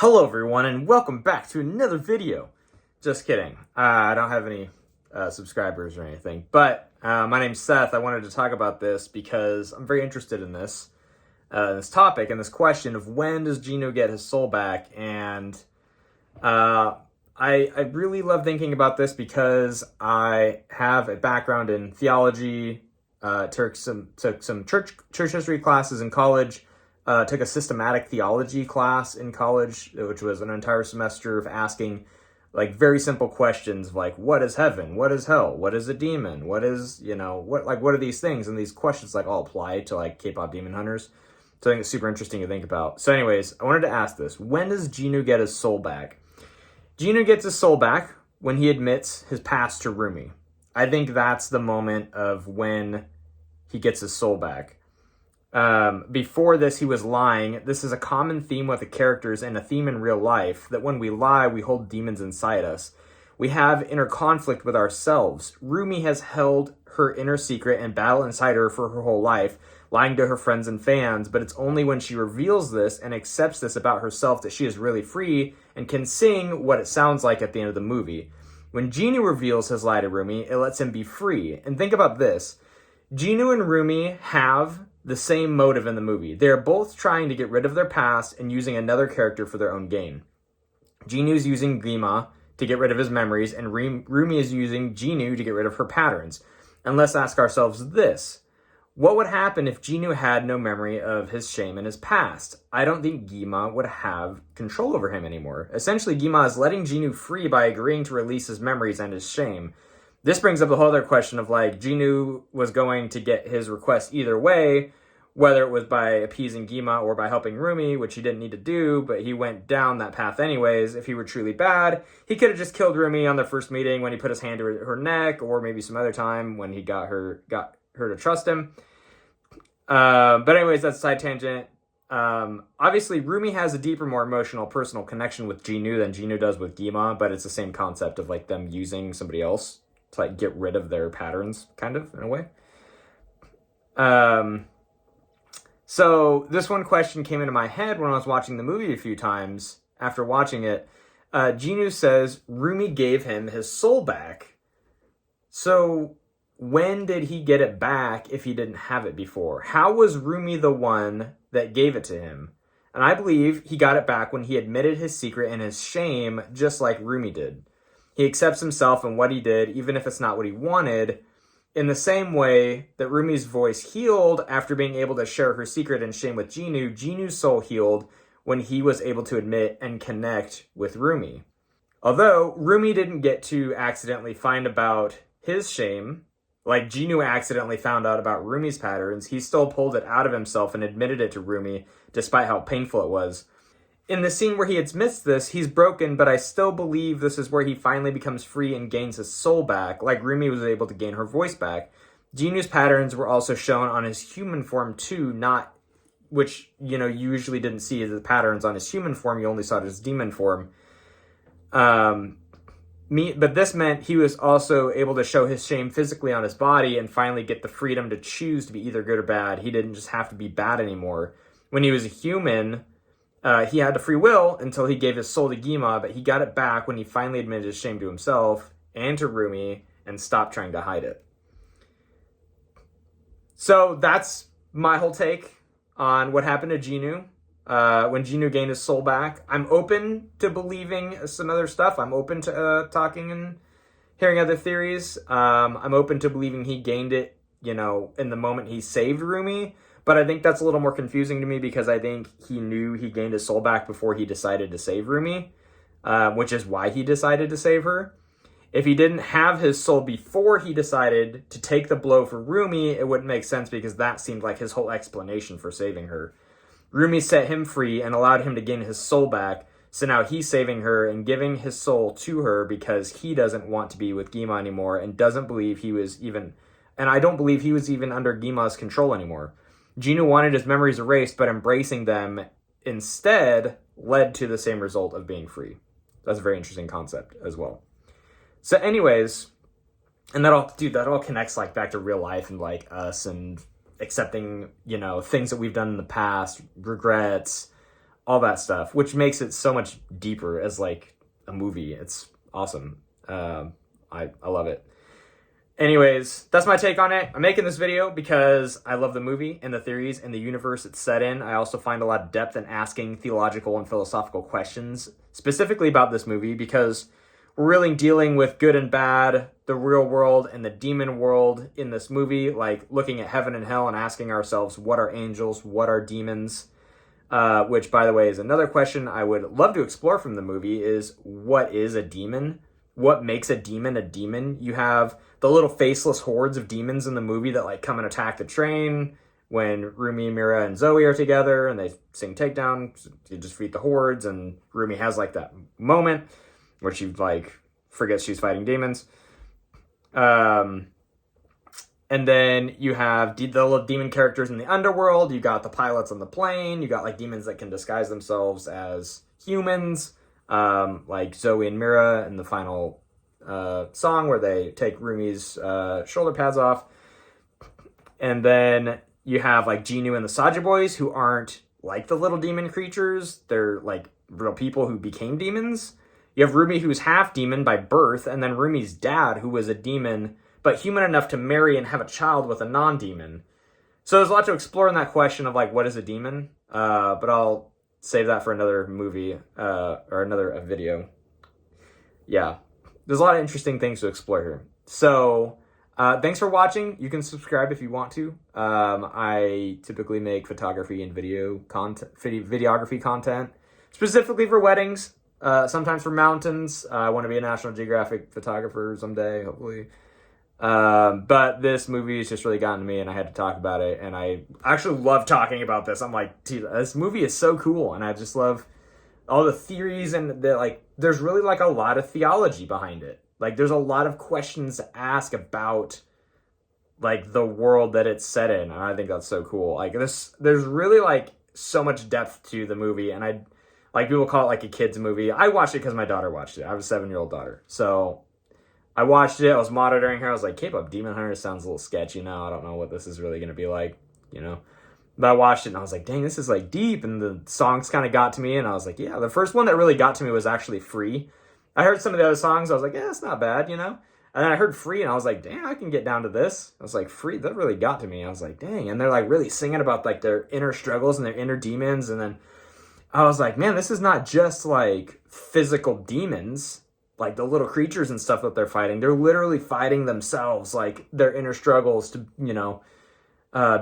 Hello everyone and welcome back to another video. Just kidding. I don't have any subscribers or anything, but my name's Seth. I wanted to talk about this because I'm very interested in this topic and this question of when does Jinu get his soul back. And I really love thinking about this because I have a background in theology, took some church history classes in college. Took a systematic theology class in college, which was an entire semester of asking like very simple questions like, what is heaven? What is hell? What is a demon? What is, what are these things? And these questions like all apply to like K-Pop Demon Hunters. So I think it's super interesting to think about. So anyways, I wanted to ask this. When does Jinu get his soul back? Jinu gets his soul back when he admits his past to Rumi. I think that's the moment of when he gets his soul back. Before this, he was lying. This is a common theme with the characters and a theme in real life, that when we lie, we hold demons inside us. We have inner conflict with ourselves. Rumi has held her inner secret and battle inside her for her whole life, lying to her friends and fans, but it's only when she reveals this and accepts this about herself that she is really free and can sing what it sounds like at the end of the movie. When Jinu reveals his lie to Rumi, it lets him be free. And think about this. Jinu and Rumi have the same motive in the movie. They are both trying to get rid of their past and using another character for their own gain. Jinu's using gwi-ma to get rid of his memories, and Rumi is using Jinu to get rid of her patterns. And let's ask ourselves this. What would happen if Jinu had no memory of his shame in his past? I don't think gwi-ma would have control over him anymore. Essentially, gwi-ma is letting Jinu free by agreeing to release his memories and his shame. This brings up the whole other question of like, Jinu was going to get his request either way, whether it was by appeasing gwi-ma or by helping Rumi, which he didn't need to do, but he went down that path anyways. If he were truly bad, he could have just killed Rumi on their first meeting when he put his hand to her neck, or maybe some other time when he got her to trust him. But anyways, that's a side tangent. Obviously, Rumi has a deeper, more emotional, personal connection with Jinu than Jinu does with gwi-ma, but it's the same concept of like them using somebody else to like get rid of their patterns, kind of, in a way. So this one question came into my head when I was watching the movie a few times. After watching it, Jinu says Rumi gave him his soul back. So when did he get it back if he didn't have it before? How was Rumi the one that gave it to him? And I believe he got it back when he admitted his secret and his shame, just like Rumi did. He accepts himself and what he did, even if it's not what he wanted. In the same way that Rumi's voice healed after being able to share her secret and shame with Jinu, Jinu's soul healed when he was able to admit and connect with Rumi. Although Rumi didn't get to accidentally find about his shame, like Jinu accidentally found out about Rumi's patterns, he still pulled it out of himself and admitted it to Rumi, despite how painful it was. In the scene where he admits this, he's broken, but I still believe this is where he finally becomes free and gains his soul back, like Rumi was able to gain her voice back. Jinu's patterns were also shown on his human form too, which, you usually didn't see the patterns on his human form, you only saw it as demon form. But this meant he was also able to show his shame physically on his body and finally get the freedom to choose to be either good or bad. He didn't just have to be bad anymore. When he was a human, he had the free will until he gave his soul to gwi-ma, but he got it back when he finally admitted his shame to himself and to Rumi and stopped trying to hide it. So that's my whole take on what happened to Jinu when Jinu gained his soul back. I'm open to believing some other stuff. I'm open to talking and hearing other theories. I'm open to believing he gained it, in the moment he saved Rumi. But I think that's a little more confusing to me because I think he knew he gained his soul back before he decided to save Rumi, which is why he decided to save her. If he didn't have his soul before he decided to take the blow for Rumi, it wouldn't make sense because that seemed like his whole explanation for saving her. Rumi set him free and allowed him to gain his soul back, so now he's saving her and giving his soul to her because he doesn't want to be with gwi-ma anymore and doesn't believe he was even... And I don't believe he was even under gwi-ma's control anymore. Jinu wanted his memories erased, but embracing them instead led to the same result of being free. That's a very interesting concept as well. So anyways, and that all connects like back to real life and like us and accepting, things that we've done in the past, regrets, all that stuff, which makes it so much deeper as like a movie. It's awesome. I love it. Anyways, that's my take on it. I'm making this video because I love the movie and the theories and the universe it's set in. I also find a lot of depth in asking theological and philosophical questions, specifically about this movie, because we're really dealing with good and bad, the real world and the demon world in this movie, like looking at heaven and hell and asking ourselves, what are angels? What are demons? Which, by the way, is another question I would love to explore from the movie is, what is a demon? What makes a demon a demon? You have the little faceless hordes of demons in the movie that like come and attack the train when Rumi, Mira, and Zoe are together and they sing Takedown to just defeat the hordes, and Rumi has like that moment where she like forgets she's fighting demons. And then you have the little demon characters in the underworld. You got the pilots on the plane. You got like demons that can disguise themselves as humans, like Zoe and Mira in the final song where they take Rumi's shoulder pads off. And then you have like Jinu and the Saja boys, who aren't like the little demon creatures. They're like real people who became demons. You have Rumi, who's half demon by birth, and then Rumi's dad, who was a demon but human enough to marry and have a child with a non-demon. So there's a lot to explore in that question of like, what is a demon? But I'll save that for another movie or another video. Yeah, there's a lot of interesting things to explore here. So thanks for watching. You can subscribe if you want to. I typically make photography and video content, videography content, specifically for weddings, sometimes for mountains. I want to be a National Geographic photographer someday, hopefully. But this movie has just really gotten to me, and I had to talk about it, and I actually love talking about this. I'm like, dude, this movie is so cool, and I just love all the theories, and there's really like a lot of theology behind it. Like, there's a lot of questions to ask about like the world that it's set in, and I think that's so cool. Like, there's really like so much depth to the movie, and I like, people call it like a kid's movie. I watched it because my daughter watched it. I have a 7-year-old daughter, so I watched it. I was monitoring her. I was like, K-Pop Demon Hunters sounds a little sketchy now. I don't know what this is really going to be like, you know. But I watched it, and I was like, dang, this is like deep. And the songs kind of got to me, and I was like, yeah. The first one that really got to me was actually Free. I heard some of the other songs. I was like, yeah, it's not bad, you know. And then I heard Free, and I was like, dang, I can get down to this. I was like, Free, that really got to me. I was like, dang. And they're like really singing about like their inner struggles and their inner demons. And then I was like, man, this is not just like physical demons, like the little creatures and stuff that they're fighting. They're literally fighting themselves, like their inner struggles to, you know,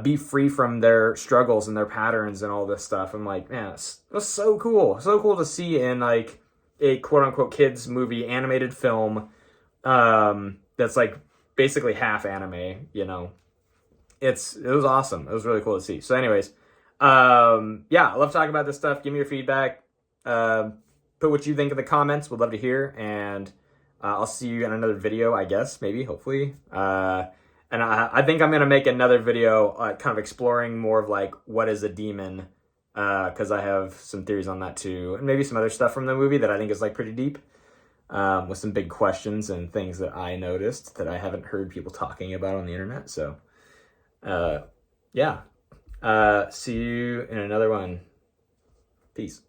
be free from their struggles and their patterns and all this stuff. I'm like, man, it was so cool. So cool to see in like a quote unquote kids movie, animated film, that's like basically half anime, you know. It was awesome. It was really cool to see. So anyways, yeah, I love talking about this stuff. Give me your feedback. Put what you think in the comments. Would love to hear. And I'll see you in another video, I guess, maybe, hopefully. And I think I'm going to make another video kind of exploring more of like, what is a demon? Because I have some theories on that too. And maybe some other stuff from the movie that I think is like pretty deep. With some big questions and things that I noticed that I haven't heard people talking about on the internet. So, yeah. See you in another one. Peace.